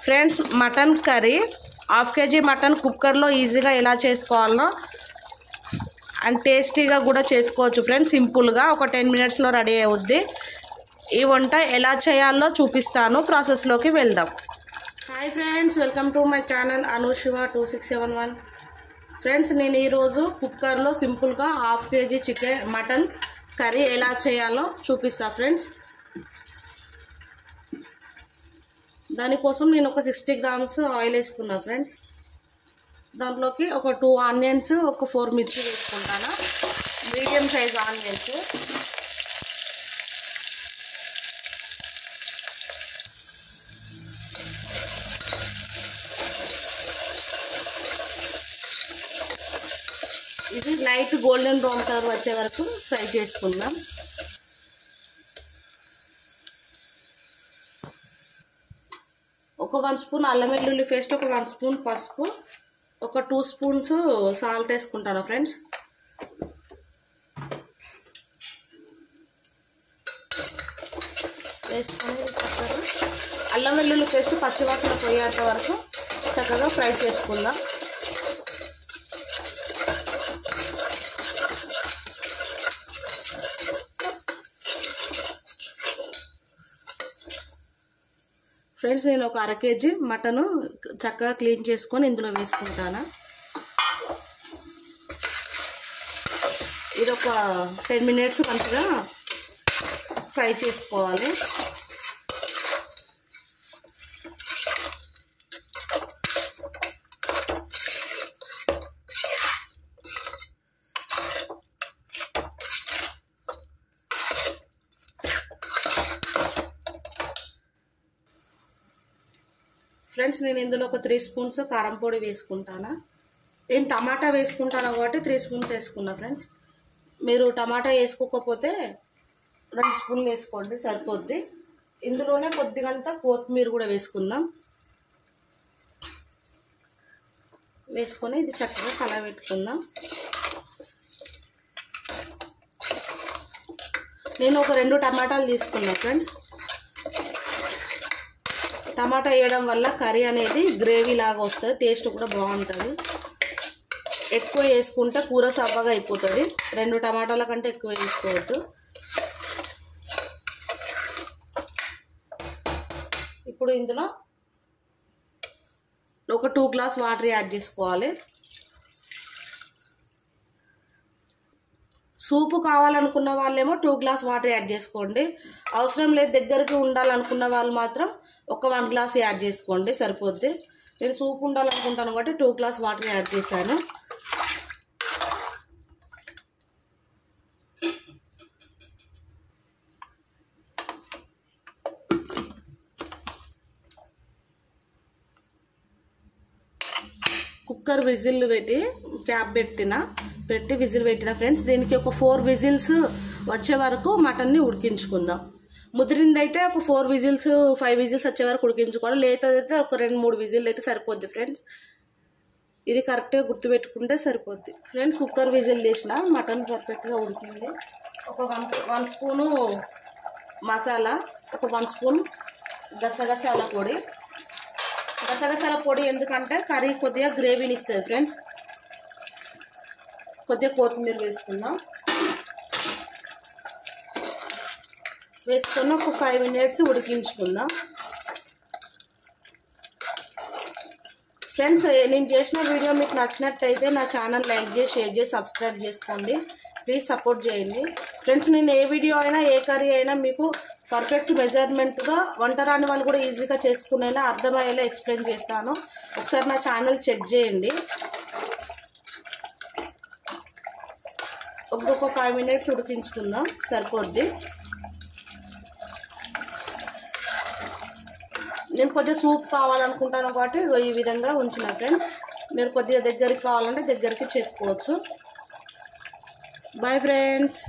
Friends mutton curry half KG mutton కుక్కర్లో ఈజీగా ఎలా చేసుకోవాలో అండ్ టేస్టీగా కూడా చేసుకోవచ్చు ఫ్రెండ్స్. సింపుల్గా ఒక 10 మినిట్స్లో రెడీ అవుద్ది. ఈ వంట ఎలా చేయాలో చూపిస్తాను. ప్రాసెస్లోకి వెళ్దాం. Hi friends, welcome to my channel Anushiva 2671. Friends, నేను ఈరోజు కుక్కర్లో సింపుల్గా హాఫ్ కేజీ మటన్ కర్రీ ఎలా చేయాలో చూపిస్తా ఫ్రెండ్స్. దానికోసం నేను ఒక 60 గ్రామ్స్ ఆయిల్ వేసుకున్నా ఫ్రెండ్స్. దాంట్లోకి ఒక 2 ఆనియన్స్, ఒక 4 మిర్చి వేసుకుంటాను, మీడియం సైజ్ ఆనియన్స్. ఇది లైట్ గోల్డెన్ బ్రౌన్ కలర్ వచ్చే వరకు ఫ్రై చేసుకుందాం. ఒక 1 స్పూన్ అల్లం వెల్లుల్లి పేస్ట్, ఒక 1 స్పూన్ పసుపు, ఒక 2 స్పూన్స్ సాల్ట్ వేసుకుంటాను ఫ్రెండ్స్. వేసుకొని చక్కగా అల్లం వెల్లుల్లి పేస్ట్ పచ్చివాసన పోయేంత వరకు చక్కగా ఫ్రై చేసుకుందాం. ఫ్రెండ్స్, నేను ఒక 1/2 కేజీ మటను చక్కగా క్లీన్ చేసుకొని ఇందులో వేసుకుంటాను. ఇది ఒక 10 మినిట్స్ మంచిగా ఫ్రై చేసుకోవాలి. ఫ్రెండ్స్, నేను ఇందులో ఒక 3 స్పూన్స్ కారం పొడి వేసుకుంటాను. నేను టమాటా వేసుకుంటాను కాబట్టి 3 స్పూన్స్ వేసుకున్నా ఫ్రెండ్స్. మీరు టమాటా వేసుకోకపోతే 2 స్పూన్లు వేసుకోండి, సరిపోద్ది. ఇందులోనే కొద్దిగంత కొత్తిమీర కూడా వేసుకుందాం. వేసుకొని ఇది చక్కగా కలబెట్టుకుందాం. నేను ఒక 2 టమాటాలు తీసుకున్నా ఫ్రెండ్స్. టమాటా వేయడం వల్ల కర్రీ అనేది గ్రేవీ లాగా వస్తుంది, టేస్ట్ కూడా బాగుంటుంది. ఎక్కువ వేసుకుంటే కూర సవ్వగా అయిపోతుంది. 2 టమాటాల కంటే ఎక్కువ వేసుకోవద్దు. ఇప్పుడు ఇందులో ఒక 2 గ్లాస్ వాటర్ యాడ్ చేసుకోవాలి. సూపు కావాలనుకున్న వాళ్ళేమో 2 గ్లాస్ వాటర్ యాడ్ చేసుకోండి. అవసరం లేదు, దగ్గరికి ఉండాలనుకున్న వాళ్ళు మాత్రం ఒక 1 గ్లాస్ యాడ్ చేసుకోండి, సరిపోద్ది. నేను సూప్ ఉండాలనుకుంటాను కాబట్టి 2 గ్లాస్ వాటర్ యాడ్ చేశాను. కుక్కర్ విజిల్ పెట్టి క్యాప్ పెట్టి విజిల్ పెట్టిన ఫ్రెండ్స్. దీనికి ఒక 4 విజిల్స్ వచ్చే వరకు మటన్ని ఉడికించుకుందాం. ముదిరిందైతే ఒక 4 విజిల్స్ 5 విజిల్స్ వచ్చే వరకు ఉడికించుకోవాలి. లేతదైతే ఒక 2-3 విజిల్ అయితే సరిపోద్ది ఫ్రెండ్స్. ఇది కరెక్ట్గా గుర్తుపెట్టుకుంటే సరిపోద్ది ఫ్రెండ్స్. కుక్కర్ విజిల్ తీసిన మటన్ పర్ఫెక్ట్గా ఉడికింది. ఒక 1 స్పూను మసాలా, ఒక 1 స్పూన్ గసగసాల పొడి. గసగసాల పొడి ఎందుకంటే కర్రీ కొద్దిగా గ్రేవీని ఇస్తుంది ఫ్రెండ్స్. కొద్దిగా కొత్తిమీర వేసుకుందాం. వేసుకొని ఒక 5 మినిట్స్ ఉడికించుకుందాం ఫ్రెండ్స్. నేను చేసిన వీడియో మీకు నచ్చినట్టయితే నా ఛానల్ లైక్ చేసి, షేర్ చేసి, సబ్స్క్రైబ్ చేసుకోండి. ప్లీజ్ సపోర్ట్ చేయండి ఫ్రెండ్స్. నేను ఏ వీడియో అయినా ఏ కర్రీ అయినా మీకు పర్ఫెక్ట్ మెజర్మెంట్గా వంట రాని వాళ్ళు కూడా ఈజీగా చేసుకునేలా అర్థమయ్యేలా ఎక్స్ప్లెయిన్ చేస్తాను. ఒకసారి నా ఛానల్ చెక్ చేయండి. ఒక్కొక్క 5 మినిట్స్ ఉడికించుకుందాం, సరిపోద్ది. నేను కొద్దిగా సూప్ కావాలనుకుంటాను కాబట్టి ఈ విధంగా ఉంచిన ఫ్రెండ్స్. మీరు కొద్దిగా దగ్గరికి కావాలంటే దగ్గరికి చేసుకోవచ్చు. Bye friends.